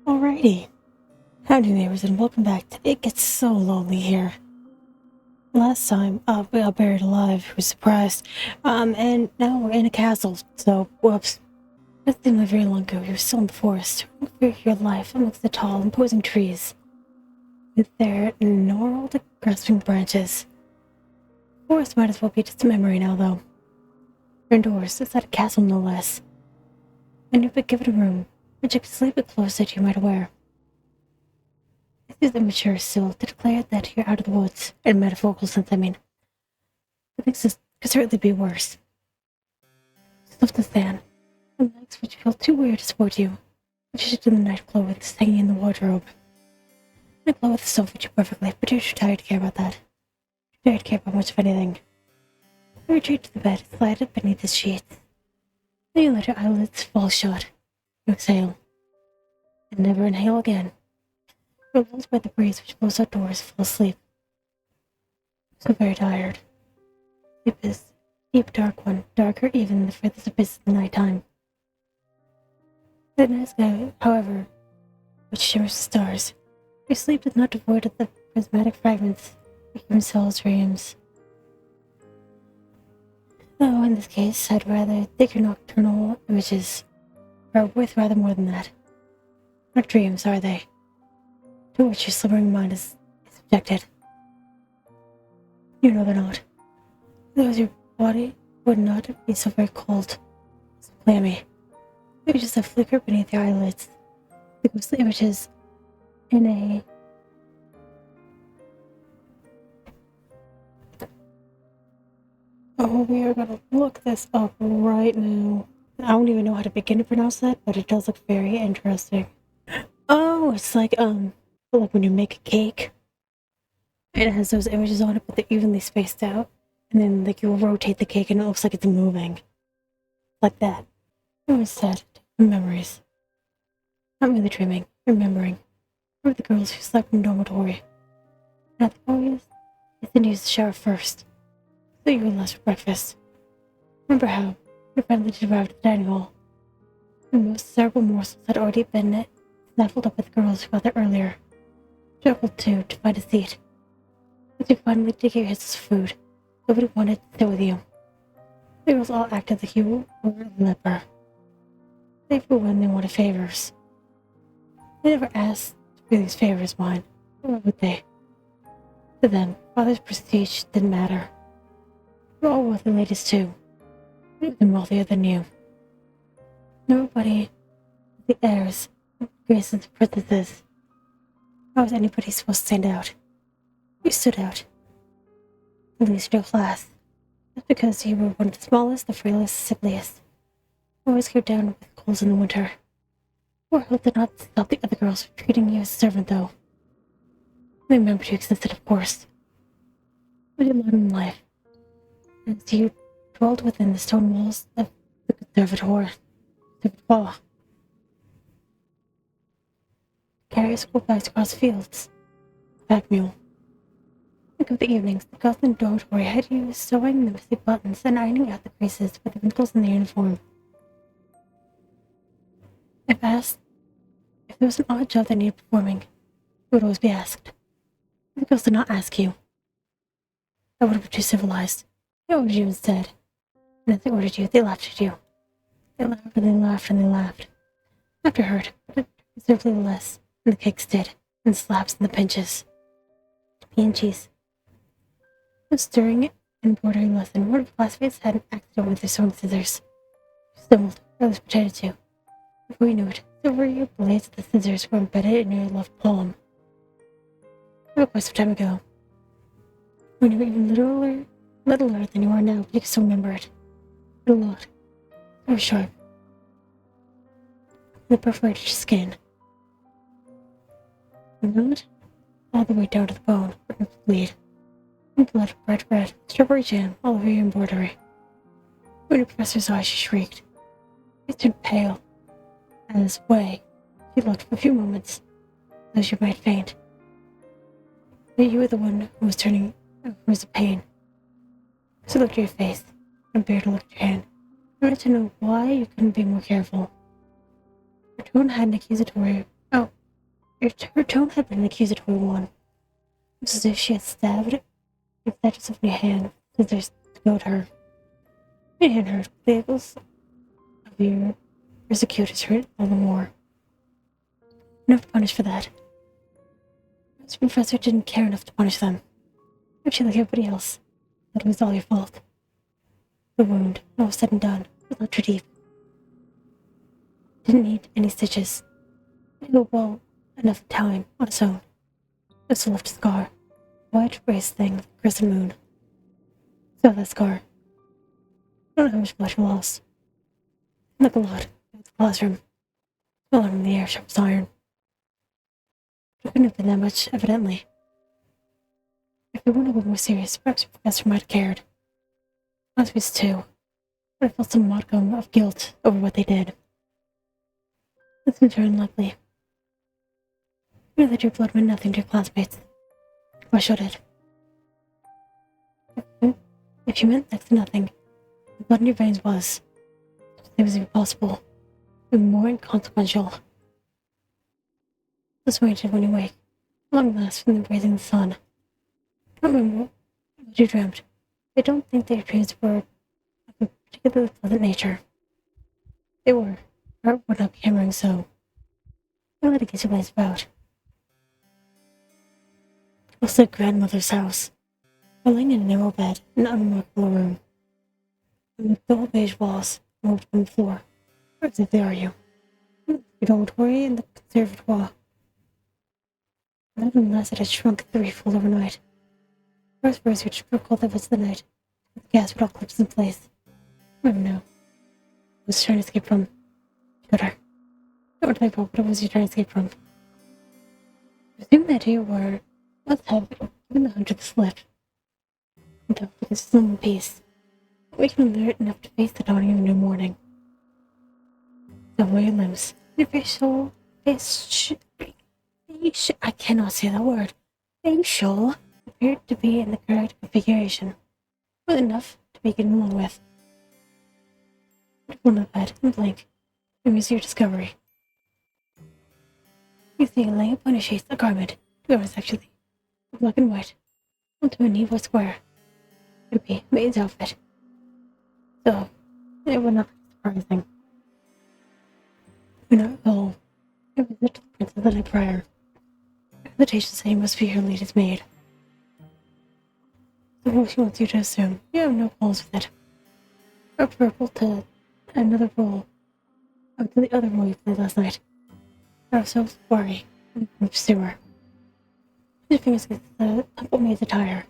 Alrighty. Howdy Neighbors and welcome back to It Gets So Lonely Here. Last time, we got buried alive, who was surprised. And now we're in a castle, so whoops. That seemed like very long ago. You were still in the forest, running for your life amongst the tall, imposing trees. With their gnarled, grasping branches. The forest might as well be just a memory now, though. You're indoors, inside a castle no less. And you've been given a room, which you can sleep at clothes that you might wear. It is immature still to declare that you're out of the woods, in a metaphorical sense, I mean. But things could certainly be worse. Stuff to stand, and legs which feel too weird to support you, which is in the night clothes hanging in the wardrobe. My clothes still fit you perfectly, but you're too tired to care about that. Too tired to care about much of anything. You retreat to the bed, slide it beneath the sheets. Then you let your eyelids fall shut. You exhale. And never inhale again. You're lulled by the breeze which blows outdoors, fall asleep. So very tired. Sleep is a deep, dark one, darker even the furthest abyss of the nighttime. The night sky, however, which shimmers the stars, your sleep is not devoid of the prismatic fragments of themselves dreams. Though in this case, I'd rather think your nocturnal images are worth rather more than that. Not dreams, are they? To which your slumbering mind is subjected. You know they're not. Otherwise your body would not be so very cold, so clammy. Maybe just a flicker beneath your eyelids. The ghostly images in a... Oh, we are gonna look this up right now. I don't even know how to begin to pronounce that, but it does look very interesting. Oh, it's like when you make a cake, it has those images on it, but they're evenly spaced out, and then like you'll rotate the cake and it looks like it's moving. Like that. Instead, memories. Not really dreaming, remembering. Remember the girls who slept in the dormitory. Now the boys, they didn't use the shower first, so you were less for breakfast. Remember how you finally did arrive at the dining hall. The most desirable morsels had already been snaffled up with the girls who got there earlier. Struggled too to find a seat. But you finally did get your hits of food. Nobody wanted to sit with you. The girls all acted like you were a leper. Save for when they wanted favors. They never asked to be these favors mine. Why would they? To them, father's prestige didn't matter. They were all wealthy ladies too. Even wealthier than you. Nobody, the heirs, graces, the princesses. How was anybody supposed to stand out? You stood out. At least your class. Just because you were one of the smallest, the frailest, sickliest. Always go down with colds in the winter. Or hope did not stop the other girls from treating you as a servant, though. They remembered you existed, of course. But you learned in life. As you dwelled within the stone walls of the conservatoire. Carry school bags across fields. Pack mule. Think of the evenings the girls in the dormitory had you sewing the messy buttons and ironing out the creases with the wrinkles in the uniform. If asked if there was an odd job that needed performing, you would always be asked. The girls did not ask you. That would have been too civilized. They ordered you instead. And as they ordered you, they laughed at you. They laughed and they laughed and they laughed. After hurt, but considerably less than the kicks did, and the slaps and the pinches. Pea and cheese. During an embroidery lesson, one of the classmates had an accident with their sewing scissors. She stumbled, or at least pretended to. Before you knew it, silvery blades of the scissors were embedded in your left palm. It was some time ago. When you were even littler than you are now, but you can still remember it. A lot. So sharp. They perforated your skin. Not all the way down to the bone, but not to bleed. And blood, bright red, strawberry jam all over your embroidery. When your professor saw, she shrieked. She turned pale. As way, she looked for a few moments, as you might faint. But you were the one who was in pain. So looked at your face, and Beard looked at your hand. I wanted to know why you couldn't be more careful. Her tone had an accusatory, oh, Her tone had been an accusatory one. It was as if she had stabbed herself in your hand, scissors to goad her. It hit her. The labels of your persecutors hurt all the more. Never punished for that. The professor didn't care enough to punish them. If you like everybody else, that it was all your fault. The wound, all said and done, was not too deep. Didn't need any stitches. It healed well enough time on its own. It still left a scar. A white raised thing like a crescent moon. So that scar. I don't know how much blood you lost. Like a lot. It was the classroom. Smaller in the air, sharp as iron. It couldn't have been that much, evidently. If it weren't a bit more serious, perhaps your professor might have cared. Classmates too. But I felt some modicum of guilt over what they did. This seems very unlikely. You know that your blood meant nothing to your classmates. Why should it? If you meant next to nothing, the blood in your veins was, it was impossible, even more inconsequential. Just waited when you wake, long last from the raising of the sun. I don't remember what you dreamt. I don't think that your dreams were of a particularly pleasant nature. They were, or it would not be hammering so. Don't let it get your ways about. It was like grandmother's house. We're lying in a narrow bed in an unremarkable room. And the dull beige walls moved from the floor. Or exactly are you? The dormitory and the conservatoire. Not unless it had shrunk threefold overnight. First words which recalled that was the night. The gas would all clips in place. I don't know. I was trying to escape from. Gutter. Not what I thought, but it was you trying to escape from. Assuming that you were, must have given the hunter the slip. And because it's in peace. Waking alert enough to face the dawning of a new morning. Double your limbs. Your facial. I cannot say that word. Facial appeared to be in the correct configuration. Well enough to be getting along with. One of bed and blink. It was your discovery. You see, laying upon your sheets a garment. Garments actually. Black and white. Onto a neat white square. It would be Maiden's outfit. So, it would not be surprising. You know, all a visit to the princess the night prior. An invitation saying must be your latest maid. The rule she wants you to assume. You have no qualms with it. Or purple to another role. Or to the other role you played last night. I was so worried and pursue her. Your fingers get the temple maid's attire.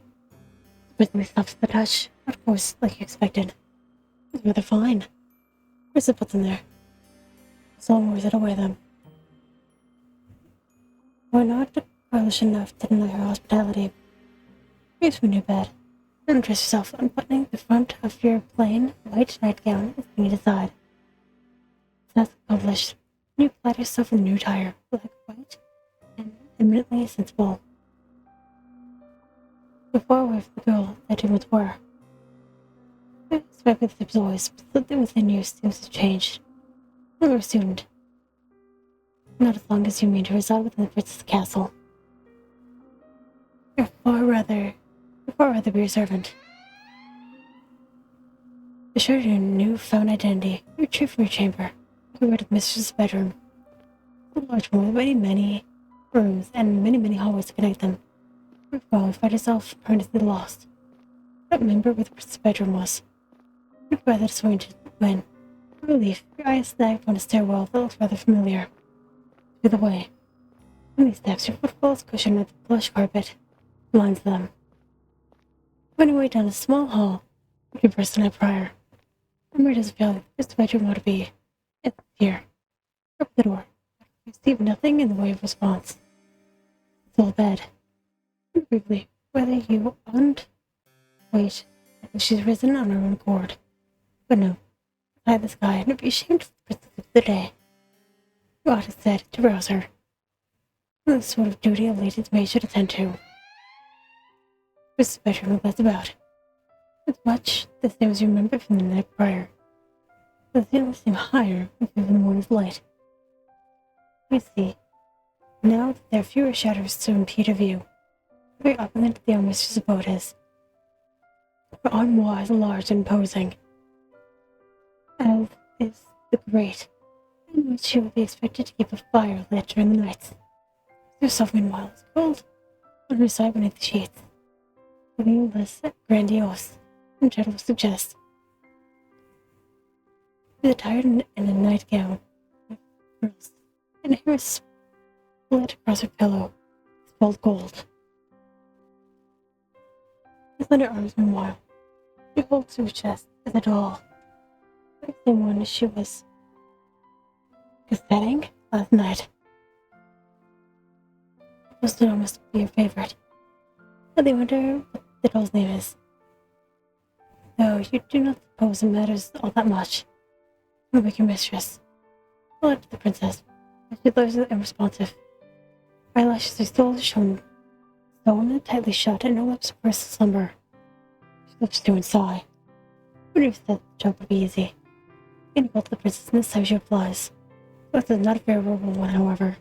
Quickly stops the touch, of course, like you expected. It was rather fine. Where's the put them there? Someone worries it away them. We're not girlish enough to deny her hospitality. Reach from your bed. Then dress yourself, unbuttoning the front of your plain white nightgown and swing it aside. That's accomplished. You clad yourself in a new attire, black, white, and eminently sensible. Before away from the girl that you once were. I expect with the always, but something within you seems to have changed. You're a student. Not as long as you mean to reside within the princess' castle. You'd far rather be a servant. Assured your new-found identity, you retreat from your chamber. Get rid of the mistress's bedroom. A large room with many rooms and many hallways to connect them. You find yourself permanently lost. I don't remember where the princess's bedroom was. You're rather disappointed when, for relief, your eyes snagged on a stairwell that looked rather familiar. To the way. On these steps, your footfall is cushioned with plush carpet. Lines them. When you way down a small hall, you burst the night prior. Remember doesn't feel like this bedroom ought to be. It's here. Open the door. You receive nothing in the way of response. It's all bed. And briefly, whether you wait, she's risen on her own accord. But no, hide the sky and be ashamed of the princess of the day. You ought to said to rouse her. The sort of duty a lady's maid should attend to. This bedroom was less about. It's much the same as you remember from the night prior. But the ceiling seemed higher with the morning's light. You see, Now there are fewer shadows to impede her view. Very opulent the young mistress' abode is. Her armoire is large and imposing, as is the grate, in which she would be expected to keep a fire lit during the nights. Herself, meanwhile, is cold on her side beneath the sheets, looking less grandiose than title would suggest. She is attired in a nightgown with frills, and her hair is split across her pillow, spelled gold. Her slender arms, meanwhile, she holds to her chest as a doll, the same one as she was setting last night. The doll must be your favorite. But they wonder what the doll's name is. Though you do not suppose it matters all that much. You'll make your mistress. I'll let the princess, but she lives unresponsive. Her eyelashes are still sewn tightly shut, and her lips burst to slumber. She lips to and sigh. Who knew that the job would be easy? Getting hold of the princess, and this time she replies. This is not a very verbal one, however.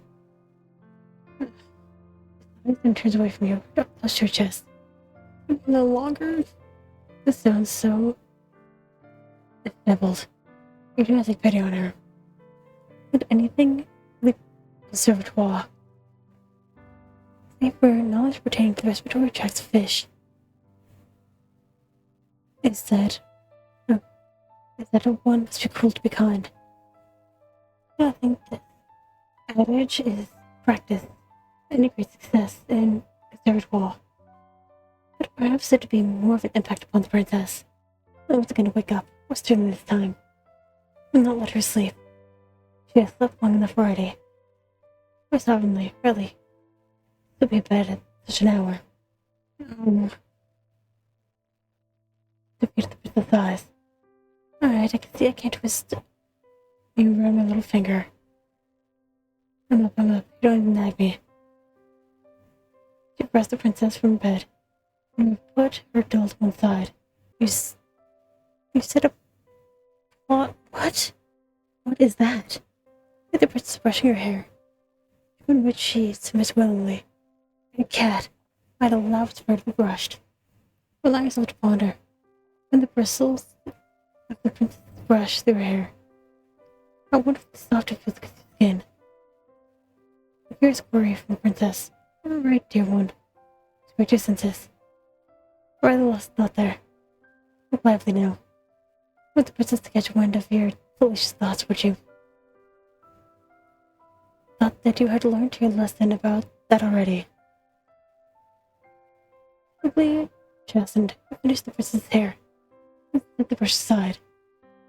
Then turns away from you, close to your chest. No longer. This sounds so disheveled. You do not take pity on her. But anything like conservatoire, save for knowledge pertaining to the respiratory tracts of fish, is that one must be cruel to be kind. I think that adage is practice any great success in conservatoire, but perhaps it would be more of an impact upon the princess. I was going to wake up, more sternly this time, and not let her sleep. She has slept long enough already. Or sovereignly, really. To be in bed at such an hour. Defeated the princess' eyes. Alright, I can see I can't twist you around my little finger. I'm up. You don't even nag me. She pressed the princess from bed and put her doll to one side. You set up. What? What is that? The princess brushing her hair, in which she submits willingly. A cat might allow its fur to be brushed. Allow yourself to ponder, when the bristles of the princess brush through her hair. I wonder if the soft it feels against your skin. A fierce query from the princess. All right, dear one. Spare your senses. Or are the lost thought there? Look lively now. Want the princess to catch wind of your delicious thoughts, would you? Thought that you had learned your lesson about that already. Quickly chastened, finished the princess's hair, and set the brush aside.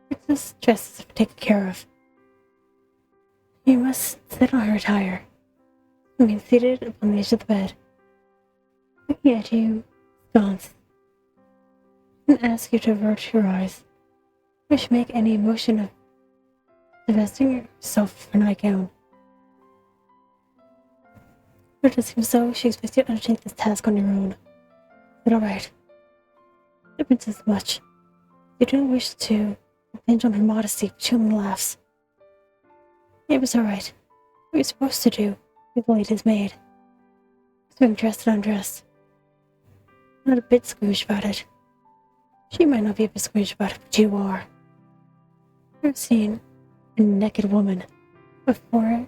Princess dress is taken care of. You must sit on her attire. Remain seated upon the edge of the bed, looking at you, sconce, and ask you to avert your eyes. Wish make any motion of divesting yourself of her nightgown. But it seems so she expects you to undertake this task on your own. But alright. The princess much. You don't wish to impinge on her modesty, but she only laughs. It was alright. What you're supposed to do, the lady's maid. So being dressed and undressed. Not a bit squeamish about it. She might not be a bit squeamish about it, but you are. I've seen a naked woman before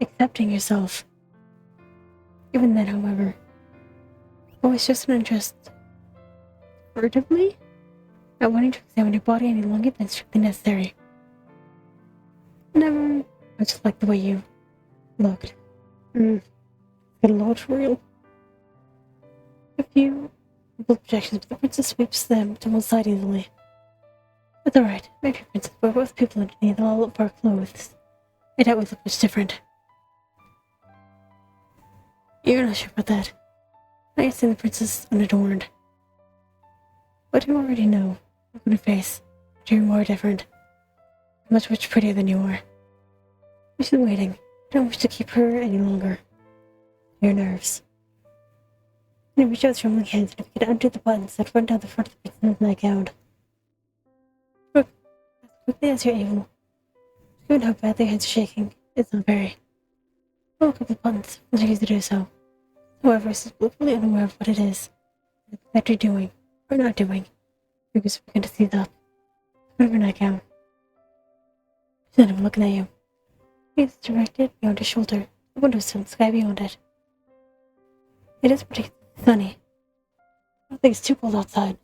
accepting yourself. Even then, however, always just an interest furtively at wanting to examine your body any longer than strictly necessary. Never much like the way you looked. Get a lot for real. A few objections, but the princess sweeps them to one side easily. It's alright, maybe princess, but both people underneath all of our clothes. I doubt we look much different. You're not sure about that. I have seen the princess unadorned. But you already know, look on her face, that you are different. Much prettier than you are. She's waiting. I don't wish to keep her any longer. Your nerves. And reach out with trembling hands, and if you could undo the buttons that run down the front of the princess' nightgown. Look, as quickly as you're able. Given how badly your hands are shaking, It's not very. Well, a couple of buttons for you to do so. However, is completely unaware of what it is that you're doing or not doing. Because we're going to see the front of your nightgown. Instead of looking at you, it's directed beyond his shoulder, the windowsill and sky beyond it. It is pretty sunny. I don't think it's too cold outside.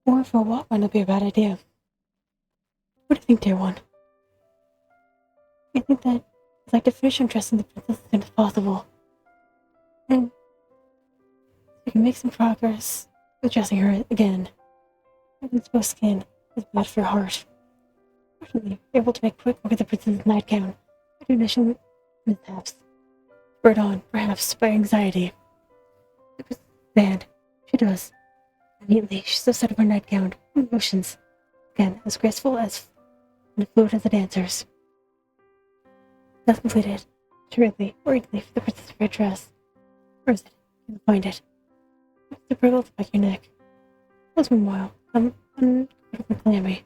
Or for a walk might not be a bad idea. What do you think, dear one? I think that I'd like to finish undressing the princess as soon as possible. And we can make some progress with dressing her again. Exposed skin is bad for your heart. Fortunately, you're able to make quick work of the princess's nightgown by initial mishaps. Spurred on, perhaps, by anxiety. The princess band. She does. Neatly, she steps out of her nightgown, with motions, again, as graceful as and fluid as a dancer's. That's completed. Terribly, worriedly for the princess's red dress. Where is it? You'll find it. It's the bridle at the back of your neck. Was meanwhile, uncomfortably clammy.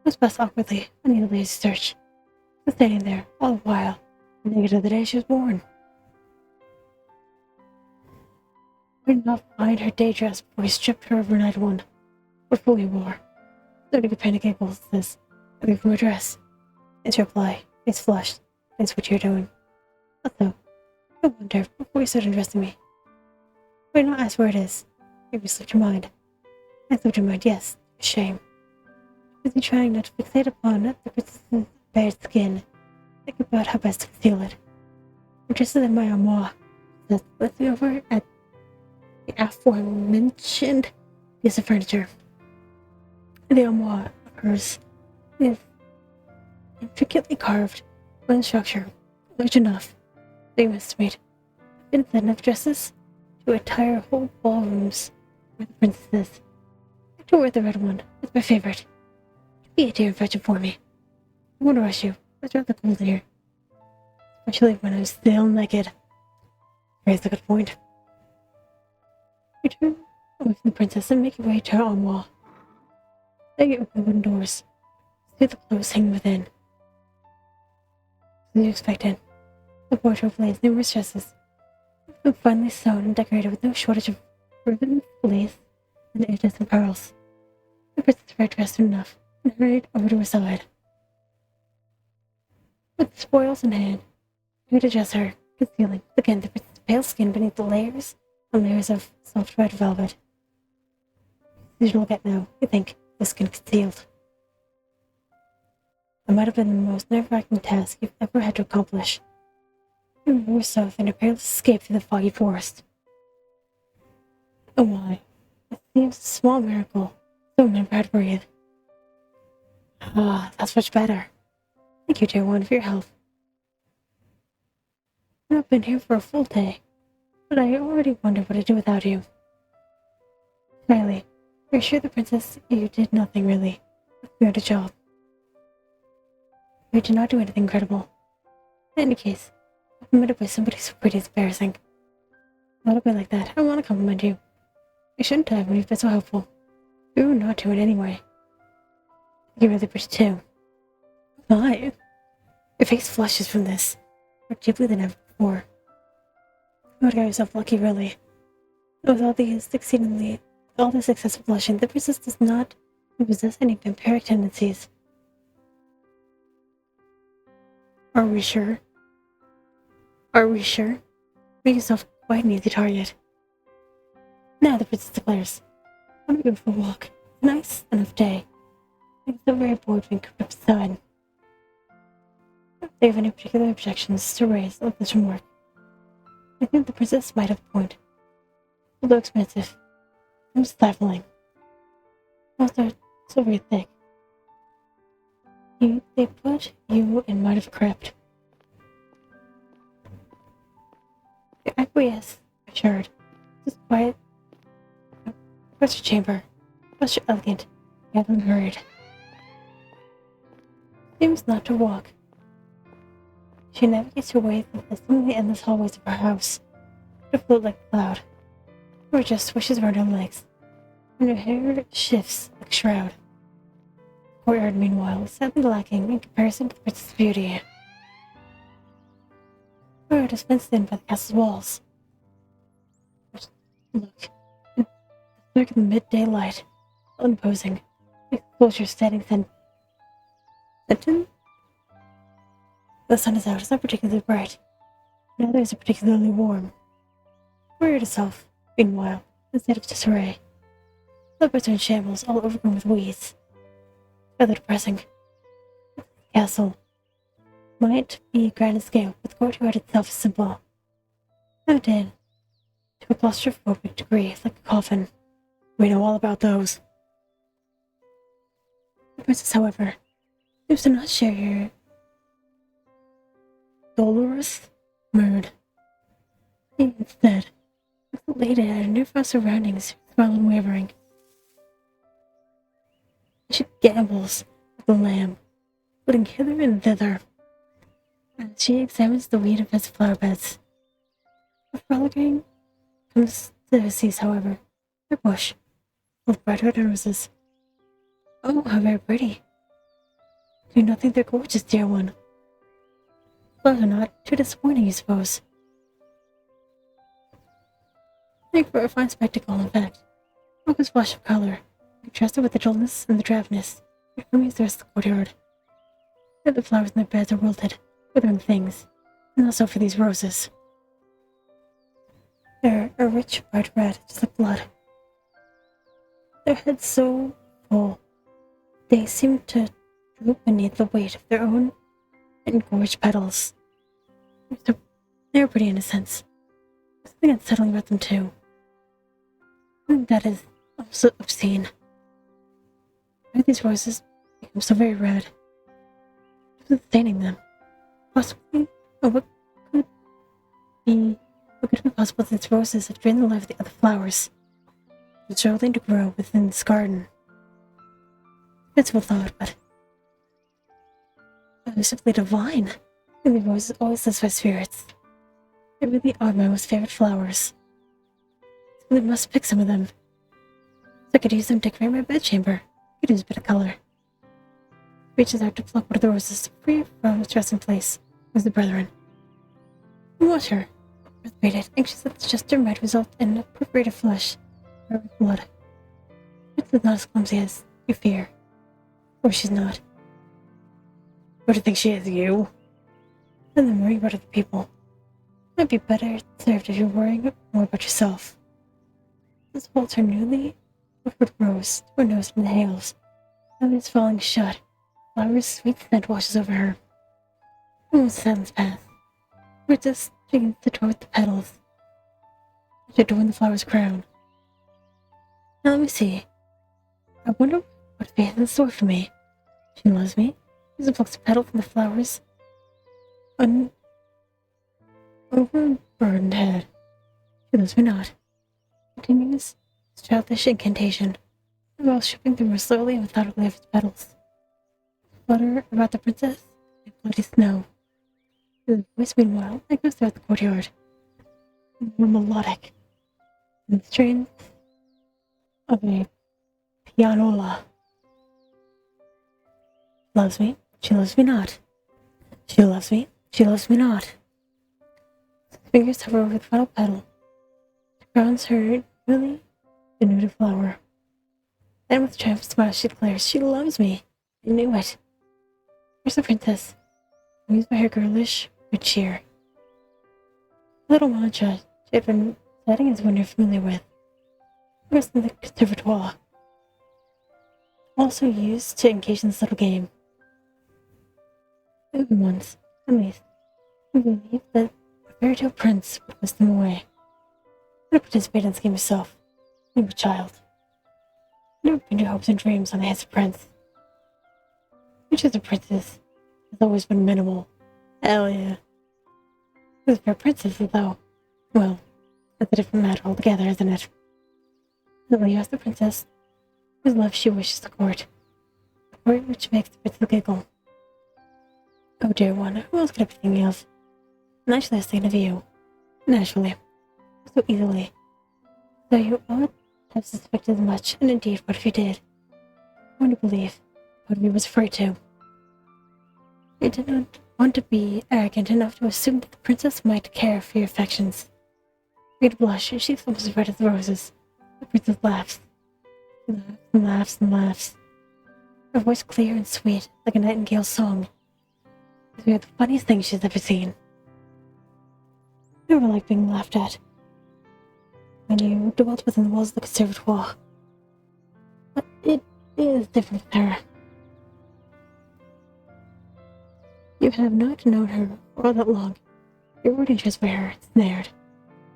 Was passed awkwardly, uneasily as you search. Was standing there, all the while, the naked of the day she was born. I did not find her day dress before he stripped her of her night one, what fully wore. Starting a panic giggles says, looking for her dress. It's your reply, face flushed, that's what you're doing. Also, I wonder, before you start undressing me, why not ask where it is? Maybe you slipped your mind. I slipped your mind, yes, a shame. Was he trying not to fixate upon the princess's bared skin, think about how best to conceal it? Or just as in my armoire, says, lifting over at the aforementioned piece of furniture. The armoire of hers is intricately carved wooden structure, large enough, so you estimate, instead of dresses, to entire whole ballrooms where the princess is. I don't wear the red one, it's my favorite. Be a dear and fetch it for me. I won't rush you, it's rather cold here. Especially when I'm still naked. Raise a good point. Return away from the princess and make your way to her armoire. Then you open the wooden doors. See the clothes hanging within. As you expected, the wardrobe lays numerous dresses. They've been finely sewn and decorated with no shortage of ribbons, lace, and iridescent pearls. The princess red dressed enough and hurried over to her side. With the spoils in hand, you would adjust her, concealing again the princess's pale skin beneath the layers and layers of soft red velvet. You should look at now, you think, the skin concealed. It might have been the most nerve-wracking task you've ever had to accomplish. Even more so than a perilous escape through the foggy forest. Oh why? It seems a small miracle, so remember how to breathe. Ah, that's much better. Thank you, dear one, for your help. I've not been here for a full day, but I already wonder what I'd do without you. Riley, you're sure the princess you did nothing really. You had a job. You did not do anything incredible. In any case, complimented by somebody so pretty it's embarrassing. Not a bit like that. I want to compliment you. You shouldn't have when you've been so helpful. You were not to it anyway. You're really pretty too. My, your face flushes from this, more deeply than ever before. You would got yourself lucky, really. With all this excessive blushing, the princess does not possess any vampiric tendencies. Are we sure? Are we sure? Make yourself quite an easy target. Now, the princess declares, I'm going for a walk. It's a nice enough day. I'm so very bored being cooped outside. If they have any particular objections to raise with this remark, I think the princess might have a point. Although expensive, I'm stifling. Also, so very thick. They put you in might have crypt. The acquiesce, assured. Just quiet. What's your chamber? What's your elegant? Gathering hurried. Seems not to walk. She navigates her way through the seemingly endless hallways of her house, to float like a cloud, or just swishes around her legs, and her hair shifts like a shroud. The courtyard, meanwhile, is sadly lacking in comparison to the princess's beauty. courtyard is fenced in by the castle's walls. Look, in the dark of the midday light, imposing, the closure standing sentient. The sun is out. It's not particularly bright. Neither is it particularly warm. The courtyard itself, meanwhile, instead of disarray. The birds are in shambles, all overgrown with weeds. Rather depressing. The castle might be grand in scale, but the courtyard itself is simple. Lived in, to a claustrophobic degree, like a coffin. We know all about those. The princess, however, seems to not share your dolorous mood. Instead, elated at her newfound surroundings, smile unwavering. She gambles with the lamb, putting hither and thither, as she examines the weed of its flower beds. The frolicking comes to the seas, however, her bush, with bright red roses. Oh, how very pretty. Do you not think they're gorgeous, dear one? Flowers are not too disappointing, you suppose. Think for a fine spectacle, in fact. Look at flush of color, contrasted with the dullness and the drabness, which permeates the rest of the courtyard. The flowers in their beds are wilted, withering things, and also for these roses. They're a rich, bright red, just like blood. Their heads so full, they seem to droop beneath the weight of their own engorged petals. They're pretty in a sense. There's something unsettling about them too. And that is also obscene. Why these roses become so very red? What's staining them? Possibly, or what could be possible that these roses have drained the life of the other flowers, struggling to grow within this garden? Fanciful thought, but simply divine. And the roses always satisfy spirits. They really are my most favorite flowers. So I must pick some of them. So I could use them to decorate my bedchamber. Could use a bit of color. Reaches out to pluck one of the roses free from its resting place. Was the brethren. Watch her. Breastfeeded, anxious that the gesture might result in a perforated flesh or with blood. It's not as clumsy as you fear. Or she's not. What do you think she is, you? And then worrying about other people. Might be better served if you're worrying more about yourself. This bolts her newly offered rose to her nose and inhales. Now it's falling shut. Flower's sweet scent washes over her. And with silence pass. Princess begins to toy with the petals. To adorn the flower's crown. Now let me see. I wonder what fate has in store for me. She loves me. She plucks a petal from the flower's overburdened head. She loves me not. Continues its childish incantation, while stripping them more slowly and methodically of its petals. Flutter about the princess like bloody snow. The voice, meanwhile, echoes throughout the courtyard. More melodic than the strains of a pianola. Loves me, she loves me not. She loves me, she loves me not. Fingers hover over the final petal. She crowns her newly denuded flower. Then with a triumphant smile she declares, she loves me. I knew it. Where's the princess? Amused by her girlish good cheer. The little mantra she had been reciting is one you're familiar with. It was in the conservatoire. Also used to engage in this little game. Once, at least, we believed that a fairy tale prince would whisk them away. I would participate in this game myself. You were a child. Never pinned your hopes and dreams on the handsome prince. Which of the princes has always been minimal. Hell yeah. Who's a fair princess, though? Well, that's a different matter altogether, isn't it? Lily asked the princess whose love she wishes to court. A court which makes the princess giggle. Oh, dear one, who else could I be thinking of? Naturally, I was thinking of you. Naturally. So easily. Though you ought to have suspected as much, and indeed, what if you did? I want to believe. Part of me was afraid to. You did not want to be arrogant enough to assume that the princess might care for your affections. Read blush, and she's almost as red as the roses. The princess laughs. She laughs and laughs and laughs. Her voice clear and sweet, like a nightingale's song. It's the funniest thing she's ever seen. I never liked being laughed at. When you dwelt within the walls of the conservatoire. But it is different with her. You have not known her for all that long. Your word interest by her snared.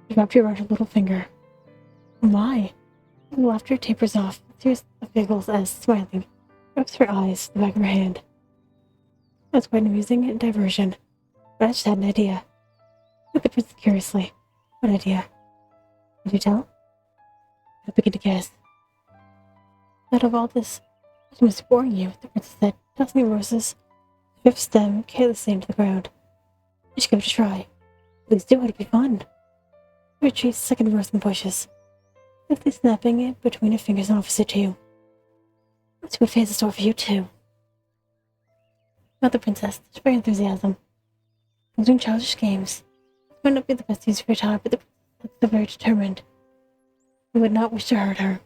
You wrapped your around her little finger. Why? The laughter tapers off, a series of giggles as, smiling, rubs her eyes to the back of her hand. That's quite an amusing diversion. But I just had an idea. Look at the princess curiously. What idea? Did you tell? I begin to guess. Out of all this, it must boring you, the princess said, tossing the roses, fifth stem carelessly into the ground. You should give it a try. Please do, it'll be fun. She retrieves the second rose in the bushes, quickly snapping it between her fingers and offers it to you. It's a good face in store for you, too. Not the princess, to very enthusiasm. I was doing childish games. It might not be the best use of your time, but the princess is very determined. You would not wish to hurt her.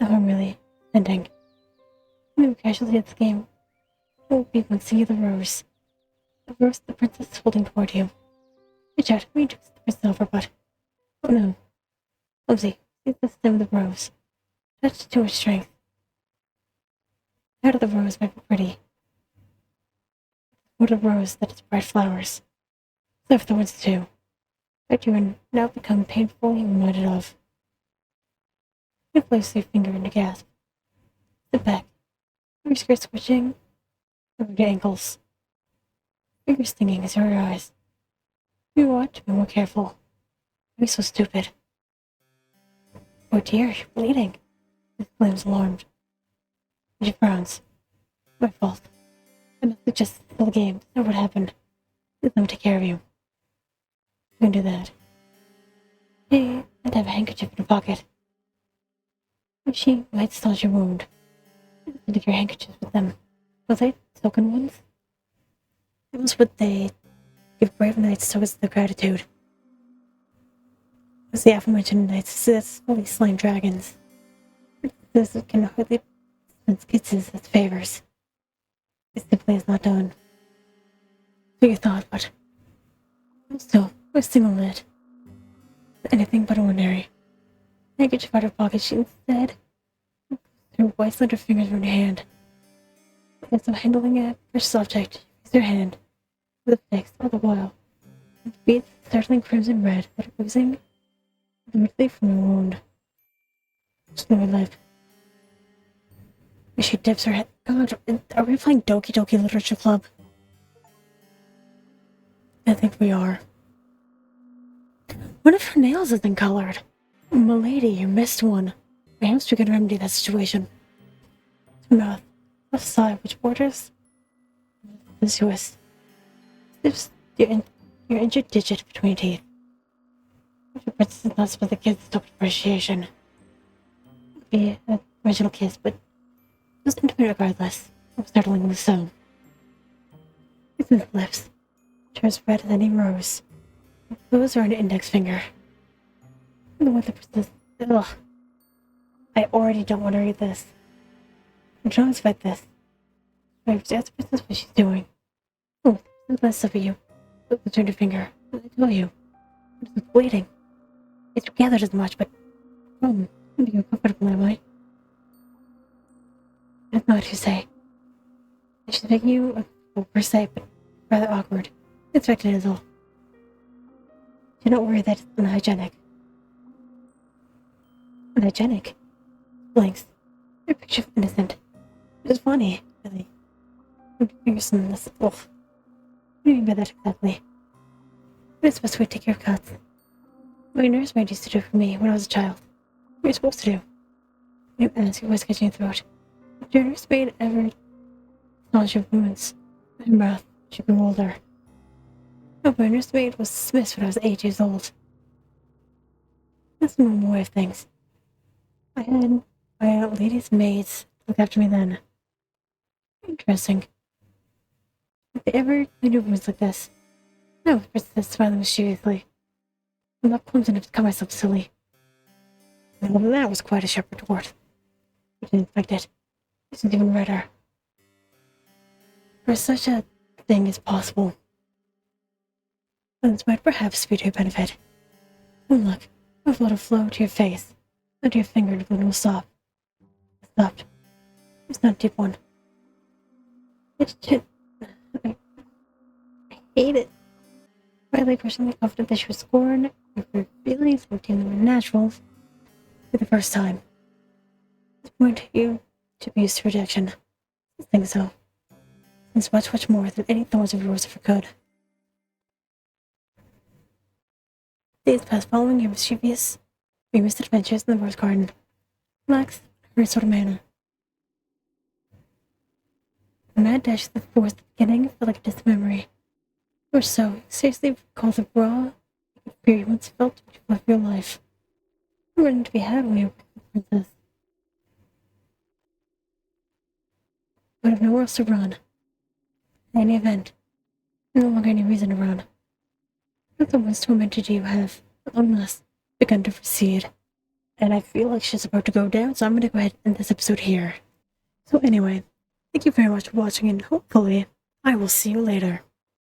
No, I'm really ending. The casualty of this game will be one singular rose. The rose the princess is holding toward you. Reach out, me to the princess over, but oh no. Clumsy, seize the stem of the rose. Touch it to her strength. The heart of the rose might be pretty. What a rose that has bright flowers. So for the ones too. That you are now become painfully reminded of. You place your finger in a gasp. Sit back. Your skirt switching over your ankles. Fingers stinging as your eyes. You ought to be more careful. You're so stupid. Oh dear, you're bleeding. He exclaims, alarmed. She frowns. My fault. I must have just the game. That's not what happened. Please let me take care of you. You can do that. Hey, and have a handkerchief in her pocket. She might staunch your wound. Take your handkerchiefs with them. Was they silken ones? It was what they give brave knights tokens of their gratitude. It was the aforementioned knights that's fully slain dragons. This can hardly dispense kisses as favors. It simply is not done. So you thought, but still, we're single knit. Anything but ordinary. Handkerchief out of her pocket, she instead her white slender fingers around your hand. As though handling a precious object, raise your hand with a fix all the while. And beads startling crimson red that are oozing directly from your wound. Just lower lip. She dips her head. God, are we playing Doki Doki Literature Club? I think we are. One of her nails isn't colored. Milady, you missed one. Perhaps we can remedy that situation. Mouth, a sigh which borders sensuous. Sniffs your injured digit between teeth. The princess is not supposed to give stop appreciation. It would be an original kiss, but it was intimate regardless. Startlingly so. It's in the lips. They're as red as any rose. Those are an index finger. And the one the princess. Ugh. I already don't want to read this. I'm trying to expect this. That's the princess what she's doing. Oh, there's less of you. Look, turn your finger. I tell you. It's bleeding. It's gathered as much, but I'm being comfortable, am I? That's not what you say. She's making you per se, but rather awkward. Expected is all. Do not worry that it's unhygienic. Unhygienic? Blinks. Your picture of innocent. It's funny, really. Fingers in this. What do you mean by that exactly? What is the best way to take care of cuts? My nursemaid used to do it for me when I was a child. What are you supposed to do? You ask, your voice catching your throat. Did your nursemaid ever staunch your wounds? My mouth, she grew older. No, my nursemaid was dismissed when I was 8 years old. That's the normal way of things. I had my lady's maids look after me then. Interesting. Have they ever cleaned rooms like this? No, Princess, smiling mischievously. I'm not clumsy enough to call myself silly. Well, that was quite a sharp retort. You didn't expect it. It isn't even redder. For such a thing is possible. This might perhaps be to your benefit. Oh, look, a flood of flow to your face. Go to your finger and the balloon will stop. It stopped. It's not a deep one. I hate it. Finally, personally confident that she was scorned of her feelings were deemed unnatural for the first time. At this point, you should be used to rejection. I think so. It's much more than any thorns of yours ever could. Days passed following your mischievous, famous adventures in the Rose Garden. Relaxed, her sort of manner. The mad dash of the forest at the beginning felt like a distant memory. Or so, seriously recall the raw fear you once felt when you left your life. You weren't to be had when you were the princess. You would have nowhere else to run. In any event, no longer any reason to run. Not the most tormented you have, unless begun to recede. And I feel like she's about to go down, so I'm gonna go ahead and end this episode here. So anyway, thank you very much for watching, and hopefully I will see you later.